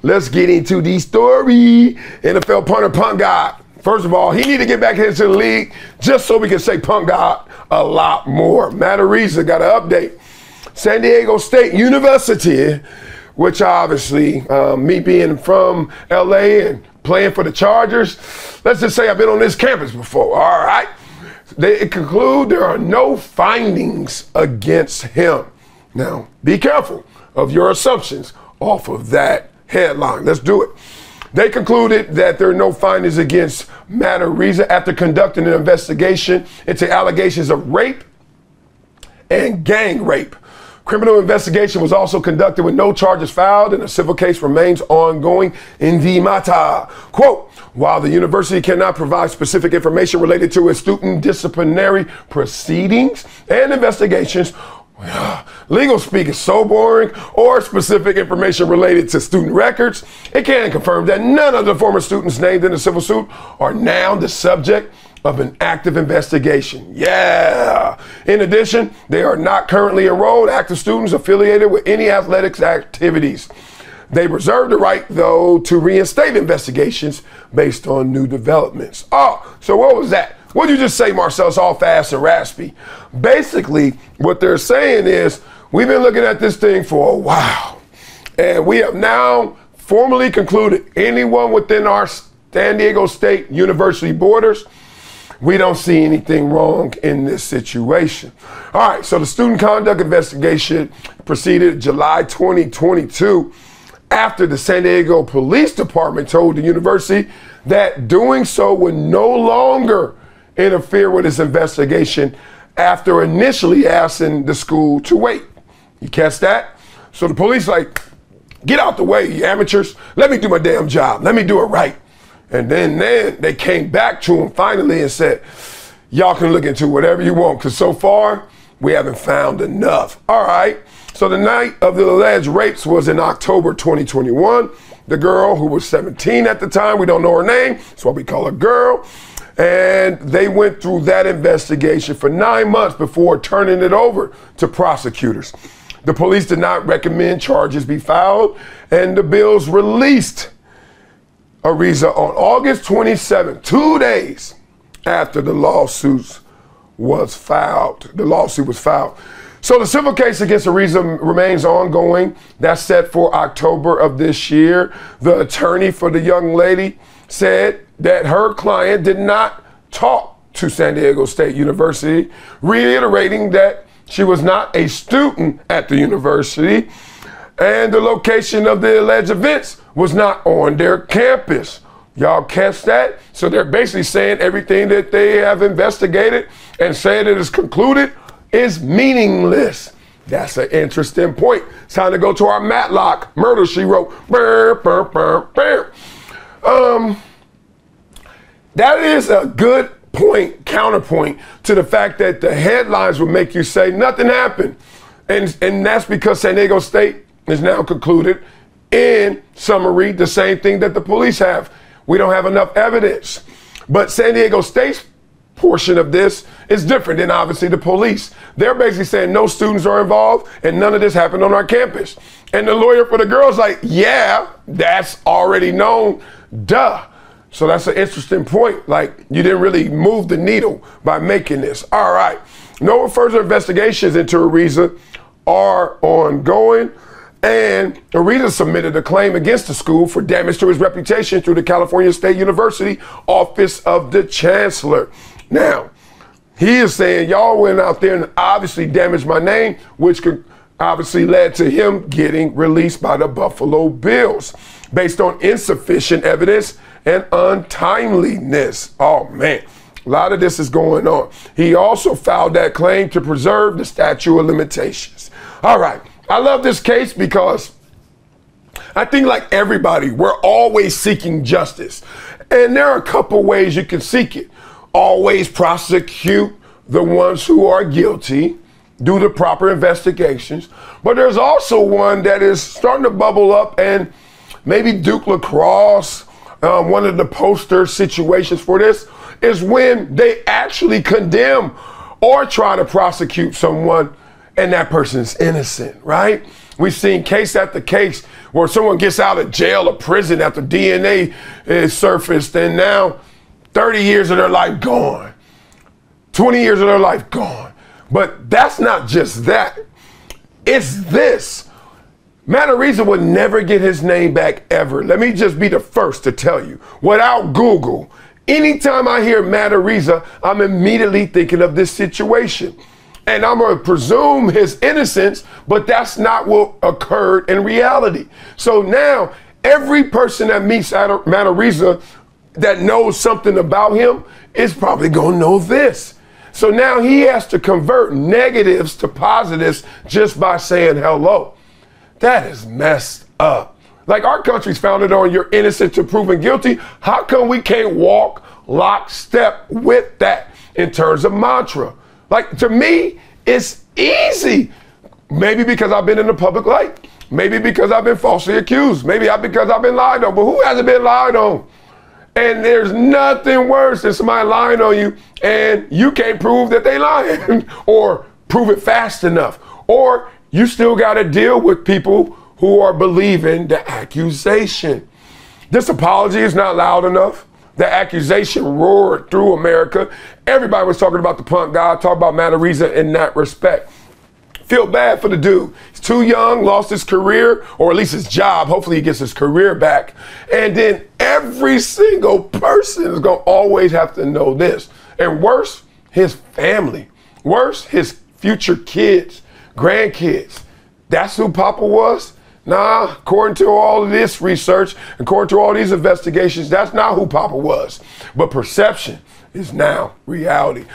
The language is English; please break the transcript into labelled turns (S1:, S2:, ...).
S1: let's get into the story. NFL punter Punt God. First of all, he need to get back into the league just so we can say Punt God a lot more. Matt Araiza got an update. San Diego State University, which obviously, me being from LA and playing for the Chargers, let's just say I've been on this campus before, all right? They conclude there are no findings against him. Now, be careful of your assumptions off of that headline. Let's do it. They concluded that there are no findings against Matt Araiza after conducting an investigation into allegations of rape and gang rape. Criminal investigation was also conducted with no charges filed, and a civil case remains ongoing in the matter. Quote, while the university cannot provide specific information related to its student disciplinary proceedings and investigations, legal speak is so boring, or specific information related to student records, it can confirm that none of the former students named in the civil suit are now the subject of an active investigation. Yeah. In addition, they are not currently enrolled active students affiliated with any athletics activities. They reserve the right, though, to reinstate investigations based on new developments. Oh, so what was that? What did you just say, Marcellus, all fast and raspy? Basically, what they're saying is we've been looking at this thing for a while, and we have now formally concluded anyone within our San Diego State University borders, we don't see anything wrong in this situation. All right, so the student conduct investigation proceeded July 2022 after the San Diego Police Department told the university that doing so would no longer interfere with its investigation after initially asking the school to wait. You catch that? So the police like, get out the way, you amateurs. Let me do my damn job. Let me do it right. And then they came back to him finally and said, y'all can look into whatever you want, because so far we haven't found enough. All right. So the night of the alleged rapes was in October 2021. The girl, who was 17 at the time, we don't know her name, that's why we call her girl. And they went through that investigation for 9 months before turning it over to prosecutors. The police did not recommend charges be filed, and the bills released Araiza on August 27th, 2 days after the lawsuit was filed. So the civil case against Araiza remains ongoing. That's set for October of this year. The attorney for the young lady said that her client did not talk to San Diego State University, reiterating that she was not a student at the university, and the location of the alleged events was not on their campus. Y'all catch that? So they're basically saying everything that they have investigated and saying it is concluded is meaningless. That's an interesting point. It's time to go to our Matlock murder, she wrote. That is a good point, counterpoint to the fact that the headlines would make you say nothing happened. And that's because San Diego State is now concluded in summary the same thing that the police have. We don't have enough evidence. But San Diego State's portion of this is different than obviously the police. They're basically saying no students are involved and none of this happened on our campus. And the lawyer for the girl's like, yeah, that's already known, duh. So that's an interesting point. Like, you didn't really move the needle by making this. All right. No further investigations into Araiza are ongoing. And Araiza submitted a claim against the school for damage to his reputation through the California State University Office of the Chancellor. Now, he is saying y'all went out there and obviously damaged my name, which could obviously led to him getting released by the Buffalo Bills based on insufficient evidence and untimeliness. Oh, man. A lot of this is going on. He also filed that claim to preserve the statute of limitations. All right. I love this case because I think, like everybody, we're always seeking justice. And there are a couple ways you can seek it. Always prosecute the ones who are guilty, do the proper investigations. But there's also one that is starting to bubble up, and maybe Duke Lacrosse, one of the poster situations for this, is when they actually condemn or try to prosecute someone and that person's innocent, right? We've seen case after case where someone gets out of jail or prison after DNA is surfaced, and now 30 years of their life gone, 20 years of their life gone. But that's not just that. It's this. Matt Araiza would never get his name back ever. Let me just be the first to tell you. Without Google, anytime I hear Matt Araiza, I'm immediately thinking of this situation. And I'm going to presume his innocence, but that's not what occurred in reality. So now, every person that meets Matt Araiza that knows something about him is probably going to know this. So now he has to convert negatives to positives just by saying hello. That is messed up. Like, our country's founded on you're innocent to proven guilty. How come we can't walk lockstep with that in terms of mantra? Like, to me, it's easy. Maybe because I've been in the public light. Maybe because I've been falsely accused. Maybe because I've been lied on. But who hasn't been lied on? And there's nothing worse than somebody lying on you and you can't prove that they lying or prove it fast enough. Or you still got to deal with people who are believing the accusation. This apology is not loud enough. The accusation roared through America. Everybody was talking about the Punt God, talking about Matt Araiza in that respect. Feel bad for the dude. He's too young, lost his career, or at least his job. Hopefully he gets his career back. And then every single person is going to always have to know this. And worse, his family. Worse, his future kids, grandkids. That's who Papa was? Nah, according to all of this research, according to all these investigations, that's not who Papa was. But perception is now reality.